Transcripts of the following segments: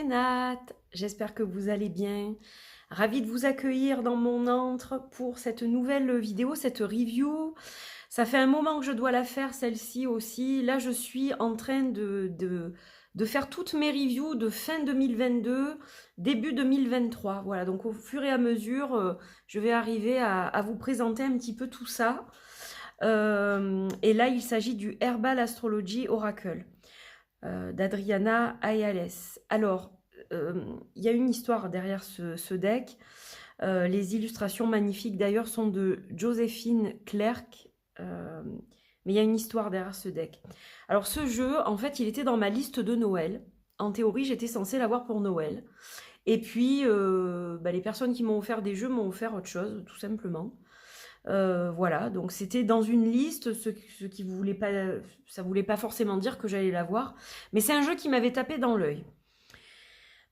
c'est Nat, j'espère que vous allez bien. Ravie de vous accueillir dans mon antre pour cette nouvelle vidéo, cette review. Ça fait un moment que je dois la faire, celle-ci aussi. Là, je suis en train de faire toutes mes reviews de fin 2022, début 2023. Voilà, donc au fur et à mesure, je vais arriver à vous présenter un petit peu tout ça. Et là, il s'agit du Herbal Astrology Oracle. D'Adriana Ayales. Alors, il y a une histoire derrière ce deck. Les illustrations magnifiques d'ailleurs sont de Joséphine Clerc. Mais il y a une histoire derrière ce deck. Alors ce jeu, en fait, il était dans ma liste de Noël. En théorie, j'étais censée l'avoir pour Noël. Et puis, les personnes qui m'ont offert des jeux m'ont offert autre chose, tout simplement. Voilà, donc c'était dans une liste, ce qui voulait pas, ça voulait pas forcément dire que j'allais l'avoir, mais c'est un jeu qui m'avait tapé dans l'œil.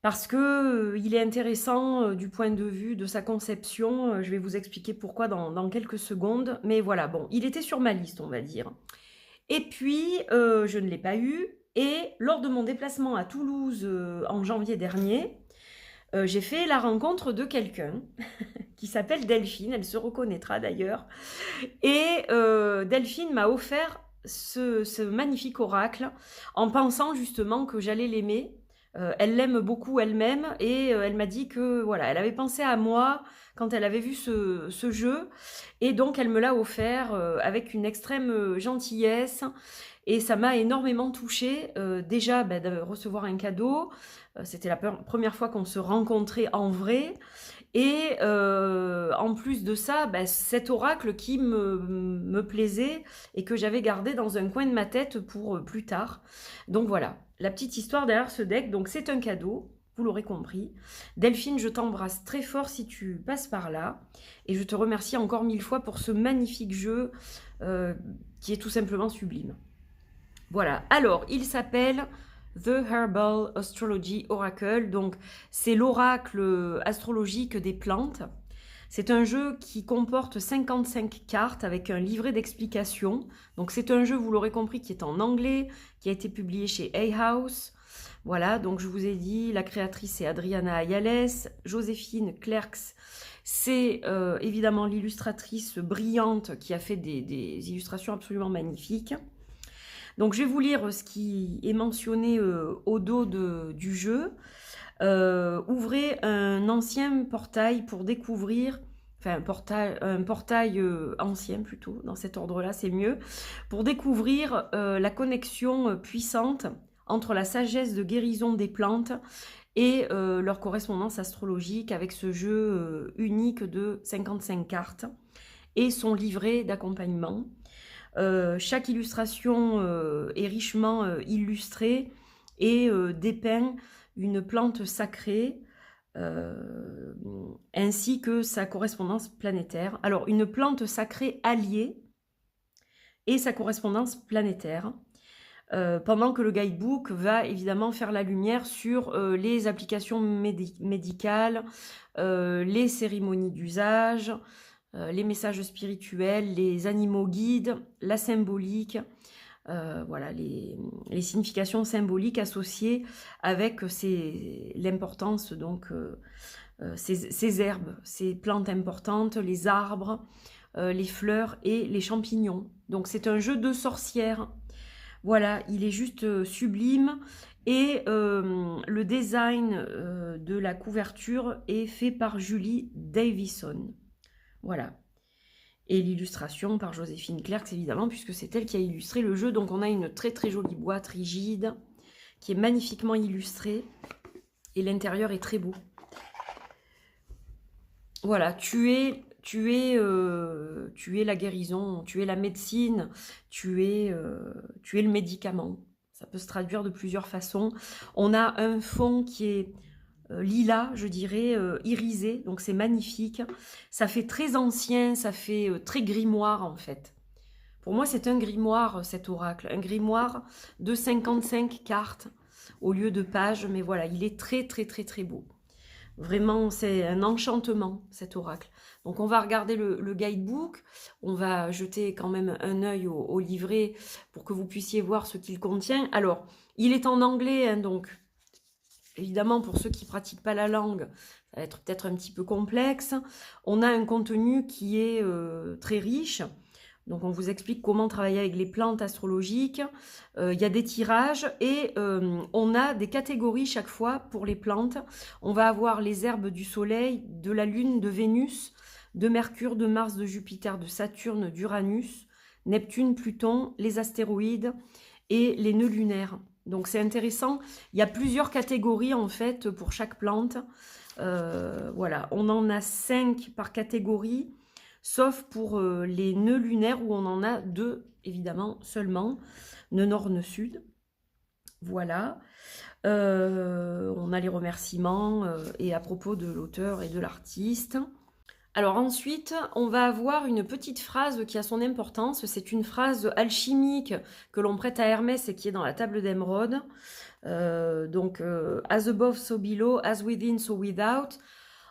Parce que il est intéressant du point de vue de sa conception, je vais vous expliquer pourquoi dans quelques secondes, mais voilà, bon, il était sur ma liste, on va dire. Et puis, je ne l'ai pas eu, et lors de mon déplacement à Toulouse en janvier dernier, j'ai fait la rencontre de quelqu'un qui s'appelle Delphine, elle se reconnaîtra d'ailleurs. Et Delphine m'a offert ce magnifique oracle en pensant justement que j'allais l'aimer. Elle l'aime beaucoup elle-même et elle m'a dit que voilà, elle avait pensé à moi quand elle avait vu ce jeu et donc elle me l'a offert avec une extrême gentillesse et ça m'a énormément touchée. Déjà de recevoir un cadeau, c'était la première fois qu'on se rencontrait en vrai. Et en plus de ça, cet oracle qui me plaisait et que j'avais gardé dans un coin de ma tête pour plus tard. Donc voilà, la petite histoire derrière ce deck. Donc c'est un cadeau, vous l'aurez compris. Delphine, je t'embrasse très fort si tu passes par là. Et je te remercie encore 1000 fois pour ce magnifique jeu qui est tout simplement sublime. Voilà, alors il s'appelle The Herbal Astrology Oracle, donc c'est l'oracle astrologique des plantes. C'est un jeu qui comporte 55 cartes avec un livret d'explications. Donc c'est un jeu, vous l'aurez compris, qui est en anglais, qui a été publié chez Hay House. Voilà, donc je vous ai dit, la créatrice c'est Adriana Ayales, Joséphine Clercs, c'est évidemment l'illustratrice brillante qui a fait des illustrations absolument magnifiques. Donc je vais vous lire ce qui est mentionné au dos du jeu. Ouvrez un ancien portail pour découvrir, enfin un portail ancien plutôt, dans cet ordre-là c'est mieux, pour découvrir la connexion puissante entre la sagesse de guérison des plantes et leur correspondance astrologique avec ce jeu unique de 55 cartes et son livret d'accompagnement. Chaque illustration est richement illustrée et dépeint une plante sacrée ainsi que sa correspondance planétaire. Alors, une plante sacrée alliée et sa correspondance planétaire. Pendant que le guidebook va évidemment faire la lumière sur les applications médicales, les cérémonies d'usage, les messages spirituels, les animaux guides, la symbolique, voilà, les significations symboliques associées avec l'importance, donc ces herbes, ces plantes importantes, les arbres, les fleurs et les champignons. Donc c'est un jeu de sorcières. Voilà, il est juste sublime et le design de la couverture est fait par Julie Davison. Voilà. Et l'illustration par Joséphine Clerc, évidemment, puisque c'est elle qui a illustré le jeu. Donc on a une très très jolie boîte rigide qui est magnifiquement illustrée. Et l'intérieur est très beau. Voilà, tu es la guérison, tu es la médecine, tu es le médicament. Ça peut se traduire de plusieurs façons. On a un fond qui est lilas, je dirais, irisé, donc c'est magnifique. Ça fait très ancien, ça fait très grimoire en fait. Pour moi, c'est un grimoire, cet oracle. Un grimoire de 55 cartes au lieu de pages, mais voilà, il est très très très très beau. Vraiment, c'est un enchantement, cet oracle. Donc, on va regarder le guidebook. On va jeter quand même un œil au livret pour que vous puissiez voir ce qu'il contient. Alors, il est en anglais, hein, donc évidemment, pour ceux qui ne pratiquent pas la langue, ça va être peut-être un petit peu complexe. On a un contenu qui est très riche. Donc, on vous explique comment travailler avec les plantes astrologiques. Il y a des tirages et on a des catégories chaque fois pour les plantes. On va avoir les herbes du Soleil, de la Lune, de Vénus, de Mercure, de Mars, de Jupiter, de Saturne, d'Uranus, Neptune, Pluton, les astéroïdes et les nœuds lunaires. Donc, c'est intéressant. Il y a plusieurs catégories en fait pour chaque plante. Voilà, on en a 5 par catégorie. Sauf pour les nœuds lunaires où on en a 2, évidemment, seulement. Nœud nord, nœud sud. Voilà. On a les remerciements et à propos de l'auteur et de l'artiste. Alors ensuite, on va avoir une petite phrase qui a son importance. C'est une phrase alchimique que l'on prête à Hermès et qui est dans la table d'émeraude. As above, so below, as within, so without.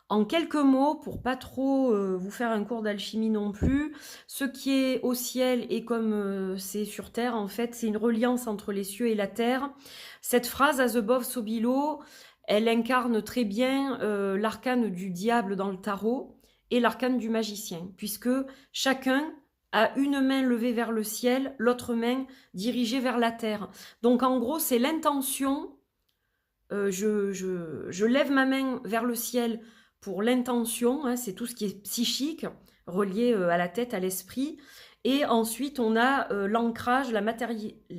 En quelques mots, pour pas trop vous faire un cours d'alchimie non plus, ce qui est au ciel et comme c'est sur terre, en fait, c'est une reliance entre les cieux et la terre. Cette phrase, as above, so below, elle incarne très bien l'arcane du diable dans le tarot et l'arcane du magicien, puisque chacun a une main levée vers le ciel, l'autre main dirigée vers la terre. Donc en gros, c'est l'intention, je lève ma main vers le ciel pour l'intention, hein, c'est tout ce qui est psychique, relié à la tête, à l'esprit. Et ensuite, on a l'ancrage, la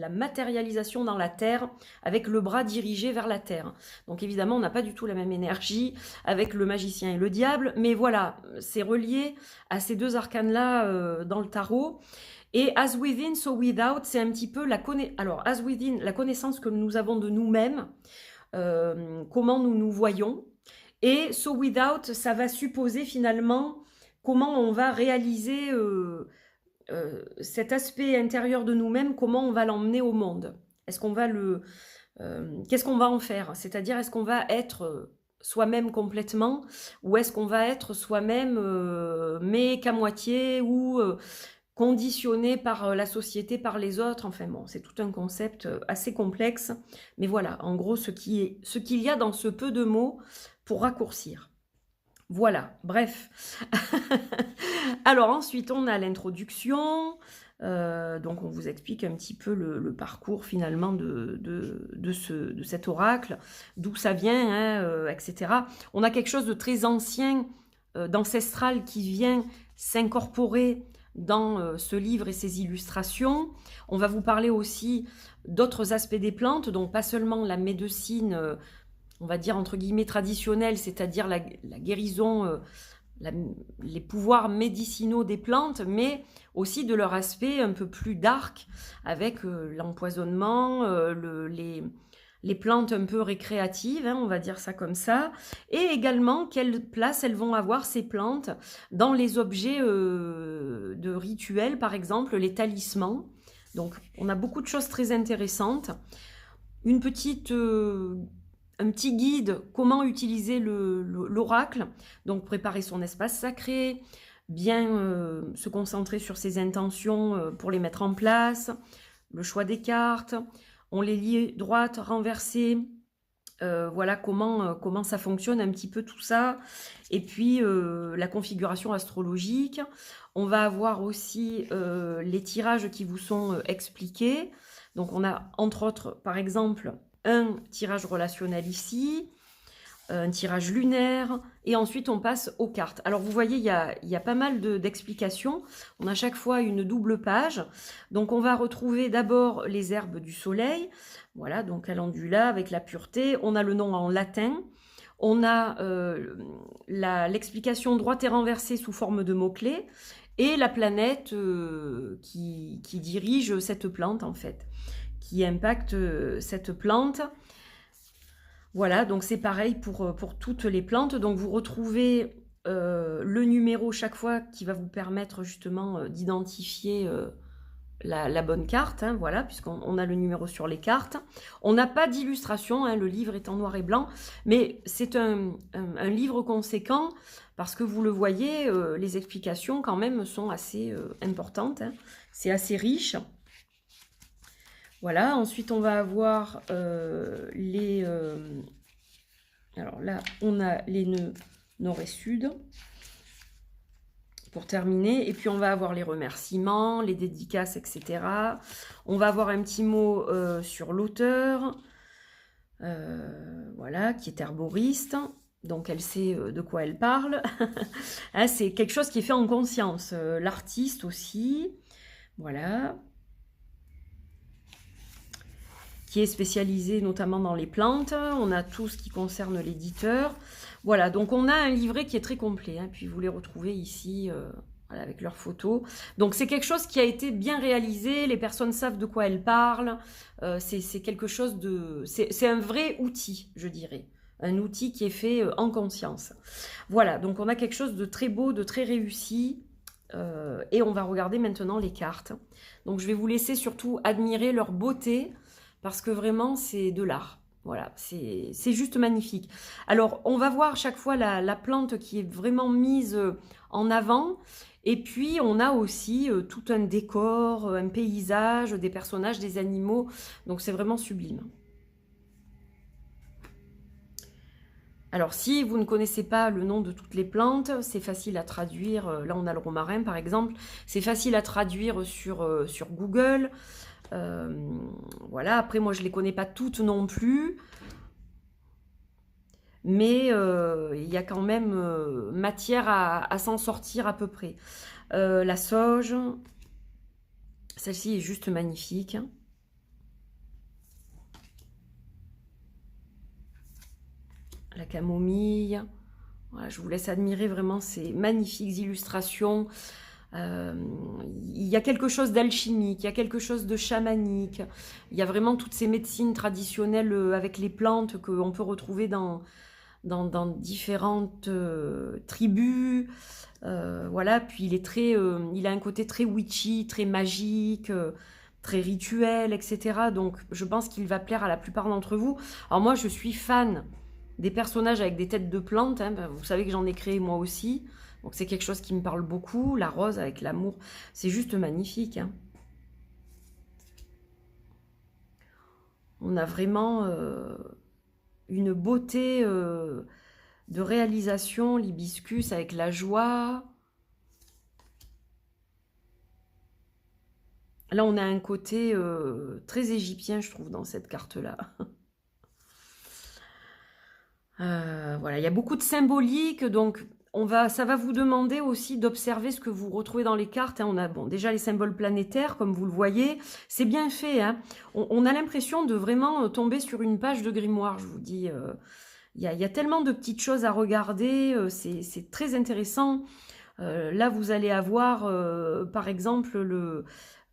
matérialisation dans la terre, avec le bras dirigé vers la terre. Donc évidemment, on n'a pas du tout la même énergie avec le magicien et le diable, mais voilà, c'est relié à ces deux arcanes-là dans le tarot. Et as within, so without, c'est un petit peu Alors, as within, la connaissance que nous avons de nous-mêmes, comment nous nous voyons. Et so without, ça va supposer finalement comment on va réaliser cet aspect intérieur de nous-mêmes, comment on va l'emmener au monde. Est-ce qu'on va qu'est-ce qu'on va en faire? C'est-à-dire, est-ce qu'on va être soi-même complètement ou est-ce qu'on va être soi-même mais qu'à moitié ou conditionné par la société, par les autres. Enfin bon, c'est tout un concept assez complexe. Mais voilà, en gros, ce qu'il y a dans ce peu de mots pour raccourcir. Voilà, bref. Alors ensuite, on a l'introduction. Donc on vous explique un petit peu le parcours finalement de cet oracle, d'où ça vient, hein, etc. On a quelque chose de très ancien, d'ancestral qui vient s'incorporer dans ce livre et ses illustrations. On va vous parler aussi d'autres aspects des plantes, donc pas seulement la médecine, on va dire entre guillemets traditionnelle, c'est-à-dire la guérison, les pouvoirs médicinaux des plantes, mais aussi de leur aspect un peu plus dark, avec l'empoisonnement, les plantes un peu récréatives, hein, on va dire ça comme ça, et également quelle place elles vont avoir ces plantes dans les objets de rituels, par exemple les talismans. Donc on a beaucoup de choses très intéressantes. Un petit guide, comment utiliser l'oracle, donc préparer son espace sacré, bien se concentrer sur ses intentions pour les mettre en place, le choix des cartes, on les lit droites, renversées, voilà comment ça fonctionne un petit peu tout ça, et puis la configuration astrologique. On va avoir aussi les tirages qui vous sont expliqués, donc on a entre autres par exemple un tirage relationnel ici, un tirage lunaire, et ensuite on passe aux cartes. Alors vous voyez, il y a pas mal d'explications. On a chaque fois une double page. Donc on va retrouver d'abord les herbes du soleil. Voilà, donc calendula avec la pureté. On a le nom en latin. On a l'explication droite et renversée sous forme de mots-clés. Et la planète qui dirige cette plante en fait, qui impacte cette plante. Voilà, donc c'est pareil pour toutes les plantes. Donc vous retrouvez le numéro chaque fois qui va vous permettre justement d'identifier la bonne carte, hein, voilà, puisqu'on a le numéro sur les cartes. On n'a pas d'illustration, hein, le livre est en noir et blanc, mais c'est un livre conséquent parce que vous le voyez, les explications quand même sont assez importantes, hein, c'est assez riche. Voilà, ensuite on va avoir Alors là, on a les nœuds nord et sud pour terminer. Et puis, on va avoir les remerciements, les dédicaces, etc. On va avoir un petit mot sur l'auteur, voilà, qui est herboriste. Donc, elle sait de quoi elle parle. Hein, c'est quelque chose qui est fait en conscience. L'artiste aussi, voilà, qui est spécialisé notamment dans les plantes. On a tout ce qui concerne l'éditeur. Voilà, donc on a un livret qui est très complet. Hein, puis vous les retrouvez ici voilà, avec leurs photos. Donc c'est quelque chose qui a été bien réalisé. Les personnes savent de quoi elles parlent. C'est quelque chose de... C'est un vrai outil, je dirais. Un outil qui est fait en conscience. Voilà, donc on a quelque chose de très beau, de très réussi. Et on va regarder maintenant les cartes. Donc je vais vous laisser surtout admirer leur beauté. Parce que vraiment, c'est de l'art. Voilà, c'est juste magnifique. Alors, on va voir chaque fois la plante qui est vraiment mise en avant. Et puis, on a aussi tout un décor, un paysage, des personnages, des animaux. Donc, c'est vraiment sublime. Alors, si vous ne connaissez pas le nom de toutes les plantes, c'est facile à traduire. Là, on a le romarin, par exemple. C'est facile à traduire sur Google. Voilà, après moi je les connais pas toutes non plus, mais il y a quand même matière à s'en sortir à peu près. La sauge, celle-ci est juste magnifique. La camomille, voilà, je vous laisse admirer vraiment ces magnifiques illustrations. Il y a quelque chose d'alchimique, il y a quelque chose de chamanique, il y a vraiment toutes ces médecines traditionnelles avec les plantes qu'on peut retrouver dans différentes tribus. Voilà, puis il a un côté très witchy, très magique, très rituel, etc. Donc je pense qu'il va plaire à la plupart d'entre vous. Alors moi je suis fan des personnages avec des têtes de plantes, hein. Vous savez que j'en ai créé moi aussi. Donc c'est quelque chose qui me parle beaucoup, la rose avec l'amour, c'est juste magnifique. Hein. On a vraiment une beauté de réalisation, l'hibiscus avec la joie. Là, on a un côté très égyptien, je trouve, dans cette carte-là. Voilà, il y a beaucoup de symbolique, donc ça va vous demander aussi d'observer ce que vous retrouvez dans les cartes. Hein. On a déjà les symboles planétaires, comme vous le voyez. C'est bien fait. Hein. On a l'impression de vraiment tomber sur une page de grimoire, je vous dis. Il y a tellement de petites choses à regarder. C'est très intéressant. Là, vous allez avoir, par exemple,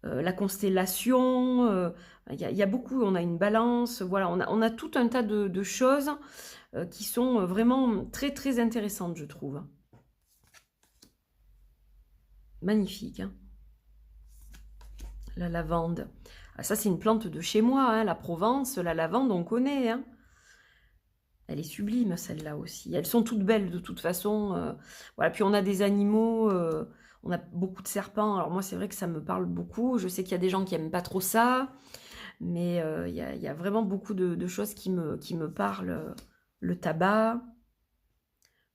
la constellation. Il y a beaucoup. On a une balance. Voilà, on a tout un tas de choses qui sont vraiment très très intéressantes, je trouve. Magnifique. Hein, la lavande. Ah, ça, c'est une plante de chez moi. Hein, la Provence, la lavande, on connaît. Hein. Elle est sublime, celle-là aussi. Elles sont toutes belles, de toute façon. Voilà. Puis, on a des animaux. On a beaucoup de serpents. Alors, moi, c'est vrai que ça me parle beaucoup. Je sais qu'il y a des gens qui n'aiment pas trop ça. Mais il y a vraiment beaucoup de choses qui me parlent. Le tabac,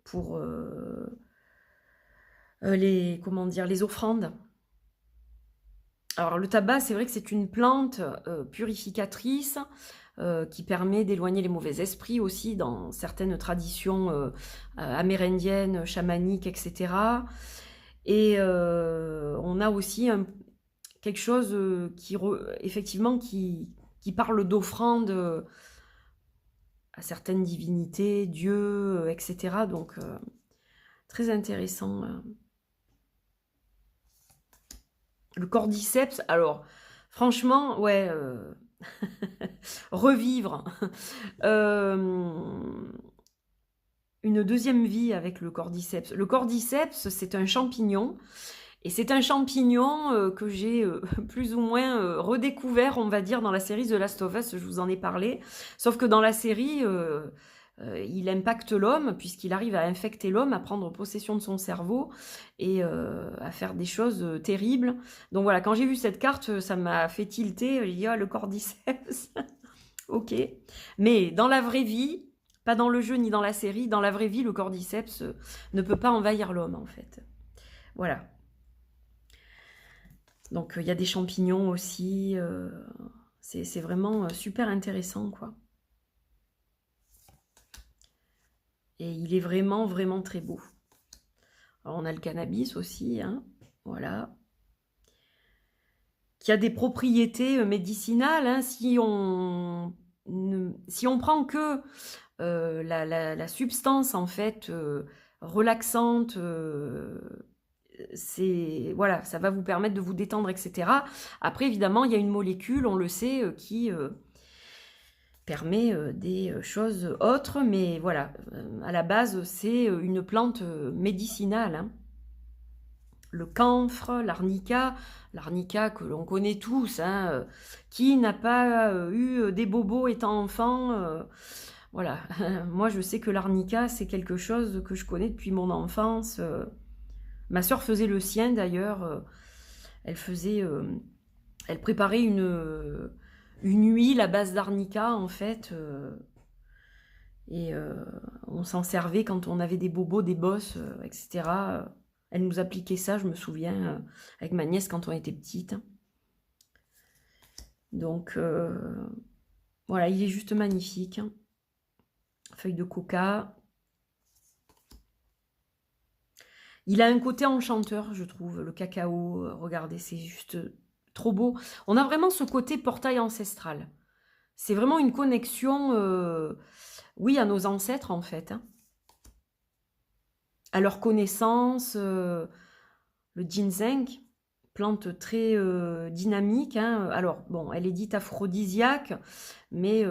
pour les offrandes. Alors le tabac, c'est vrai que c'est une plante purificatrice qui permet d'éloigner les mauvais esprits aussi dans certaines traditions amérindiennes, chamaniques, etc. Et on a aussi quelque chose effectivement qui parle d'offrande à certaines divinités, Dieu, etc. Donc, très intéressant. Le cordyceps, alors, franchement, ouais, revivre une deuxième vie avec le cordyceps. Le cordyceps, c'est un champignon. Et c'est un champignon que j'ai plus ou moins redécouvert, on va dire, dans la série The Last of Us, je vous en ai parlé. Sauf que dans la série, il impacte l'homme, puisqu'il arrive à infecter l'homme, à prendre possession de son cerveau et à faire des choses terribles. Donc voilà, quand j'ai vu cette carte, ça m'a fait tilter. J'ai dit, ah, le cordyceps, ok. Mais dans la vraie vie, pas dans le jeu ni dans la série. Dans la vraie vie, le cordyceps ne peut pas envahir l'homme, en fait. Voilà. Donc, il y a des champignons aussi. C'est vraiment super intéressant, quoi. Et il est vraiment, vraiment très beau. Alors, on a le cannabis aussi, hein. Voilà. Qui a des propriétés médicinales, hein. Si on prend que la substance, en fait, relaxante, voilà, ça va vous permettre de vous détendre, etc. Après, évidemment, il y a une molécule, on le sait, qui permet des choses autres, mais voilà, à la base, c'est une plante médicinale, hein. Le camphre, l'arnica que l'on connaît tous, hein, qui n'a pas eu des bobos étant enfant, voilà. Moi, je sais que l'arnica, c'est quelque chose que je connais depuis mon enfance. Ma sœur faisait le sien, d'ailleurs. Elle préparait une huile à base d'arnica, en fait. Et on s'en servait quand on avait des bobos, des bosses, etc. Elle nous appliquait ça, je me souviens, avec ma nièce quand on était petite. Donc, voilà, il est juste magnifique. Feuille de coca. Il a un côté enchanteur, je trouve, le cacao. Regardez, c'est juste trop beau. On a vraiment ce côté portail ancestral. C'est vraiment une connexion, oui, à nos ancêtres, en fait, hein. À leur connaissance, le ginseng, plante très dynamique, hein. Alors, bon, elle est dite aphrodisiaque, mais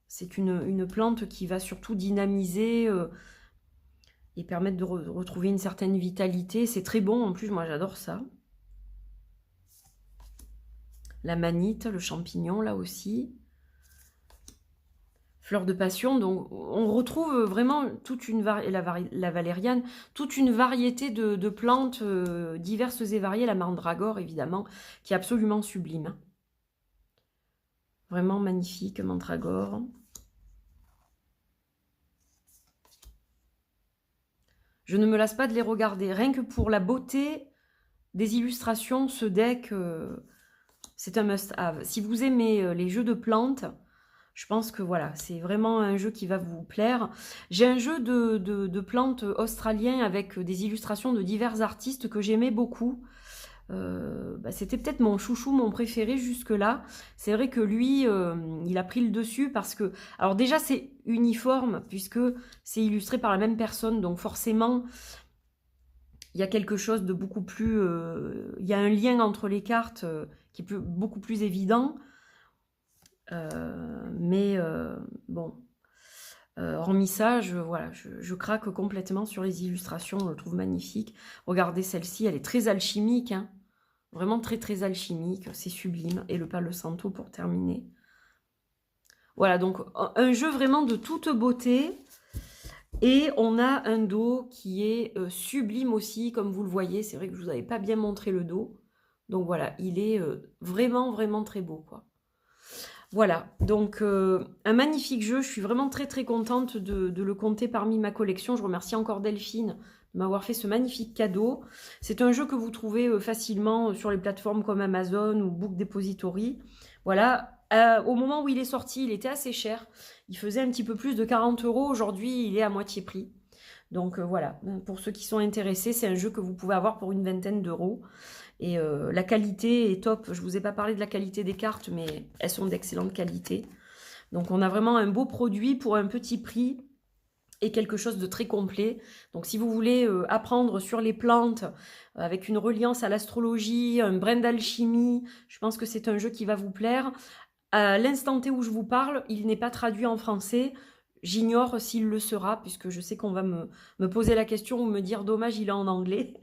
c'est une plante qui va surtout dynamiser et permettre de retrouver une certaine vitalité. C'est très bon, en plus, moi j'adore ça. La manite, le champignon, là aussi. Fleur de passion, donc on retrouve vraiment toute une la valériane, toute une variété de plantes diverses et variées, la mandragore évidemment, qui est absolument sublime. Vraiment magnifique, mandragore. Je ne me lasse pas de les regarder, rien que pour la beauté des illustrations, ce deck, c'est un must-have. Si vous aimez les jeux de plantes, je pense que voilà, c'est vraiment un jeu qui va vous plaire. J'ai un jeu de plantes australien avec des illustrations de divers artistes que j'aimais beaucoup. C'était peut-être mon chouchou, mon préféré jusque-là. C'est vrai que lui, il a pris le dessus parce que... Alors déjà, c'est uniforme puisque c'est illustré par la même personne. Donc forcément, il y a quelque chose de beaucoup plus... il y a un lien entre les cartes qui est beaucoup plus évident. Bon, hormis ça, voilà, je craque complètement sur les illustrations, je le trouve magnifique. Regardez celle-ci, elle est très alchimique, hein, vraiment très très alchimique, c'est sublime. Et le Palo Santo pour terminer. Voilà, donc un jeu vraiment de toute beauté. Et on a un dos qui est sublime aussi, comme vous le voyez. C'est vrai que je vous avais pas bien montré le dos. Donc voilà, il est vraiment vraiment très beau, quoi. Voilà, donc un magnifique jeu, je suis vraiment très très contente de le compter parmi ma collection. Je remercie encore Delphine de m'avoir fait ce magnifique cadeau. C'est un jeu que vous trouvez facilement sur les plateformes comme Amazon ou Book Depository. Voilà, au moment où il est sorti, il était assez cher. Il faisait un petit peu plus de 40 €. Aujourd'hui, il est à moitié prix. Donc voilà, pour ceux qui sont intéressés, c'est un jeu que vous pouvez avoir pour une vingtaine d'euros. Et la qualité est top. Je ne vous ai pas parlé de la qualité des cartes, mais elles sont d'excellente qualité. Donc on a vraiment un beau produit pour un petit prix et quelque chose de très complet. Donc si vous voulez apprendre sur les plantes avec une reliance à l'astrologie, un brin d'alchimie, je pense que c'est un jeu qui va vous plaire. À l'instant T où je vous parle, il n'est pas traduit en français. J'ignore s'il le sera, puisque je sais qu'on va me poser la question ou me dire dommage, il est en anglais.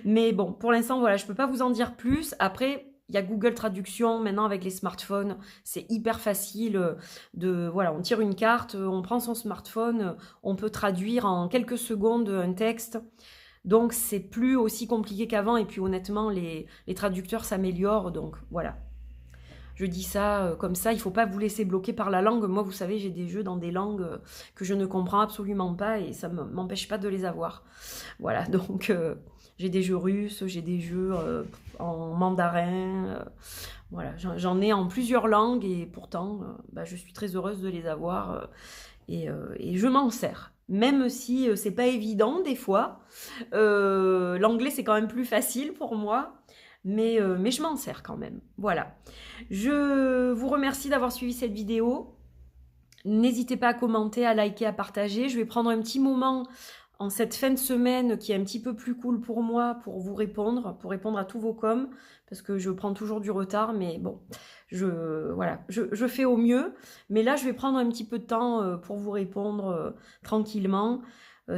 Mais bon, pour l'instant, voilà, je ne peux pas vous en dire plus. Après, il y a Google Traduction maintenant avec les smartphones. C'est hyper facile voilà, on tire une carte, on prend son smartphone, on peut traduire en quelques secondes un texte. Donc, c'est plus aussi compliqué qu'avant. Et puis, honnêtement, les traducteurs s'améliorent. Donc, voilà. je dis ça comme ça, il ne faut pas vous laisser bloquer par la langue. Moi, vous savez, j'ai des jeux dans des langues que je ne comprends absolument pas et ça ne m'empêche pas de les avoir. Voilà, donc j'ai des jeux russes, j'ai des jeux en mandarin, voilà, j'en ai en plusieurs langues et pourtant, je suis très heureuse de les avoir et je m'en sers. Même si c'est pas évident des fois, l'anglais c'est quand même plus facile pour moi, mais je m'en sers quand même. Voilà. Je vous remercie d'avoir suivi cette vidéo. N'hésitez pas à commenter, à liker, à partager. Je vais prendre un petit moment en cette fin de semaine qui est un petit peu plus cool pour moi pour vous répondre, pour répondre à tous vos coms, parce que je prends toujours du retard, mais bon, voilà, je fais au mieux. Mais là, je vais prendre un petit peu de temps pour vous répondre tranquillement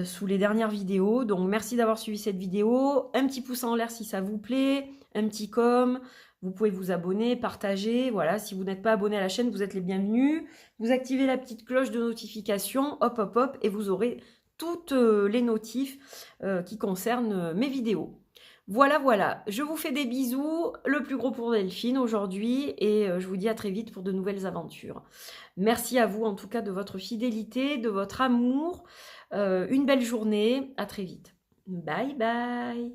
sous les dernières vidéos. Donc, merci d'avoir suivi cette vidéo. Un petit pouce en l'air si ça vous plaît, un petit com. Vous pouvez vous abonner, partager. Voilà, si vous n'êtes pas abonné à la chaîne, vous êtes les bienvenus. Vous activez la petite cloche de notification, hop, hop, hop, et vous aurez toutes les notifs qui concernent mes vidéos. Voilà, voilà, je vous fais des bisous, le plus gros pour Delphine aujourd'hui, et je vous dis à très vite pour de nouvelles aventures. Merci à vous en tout cas de votre fidélité, de votre amour, une belle journée, à très vite. Bye bye.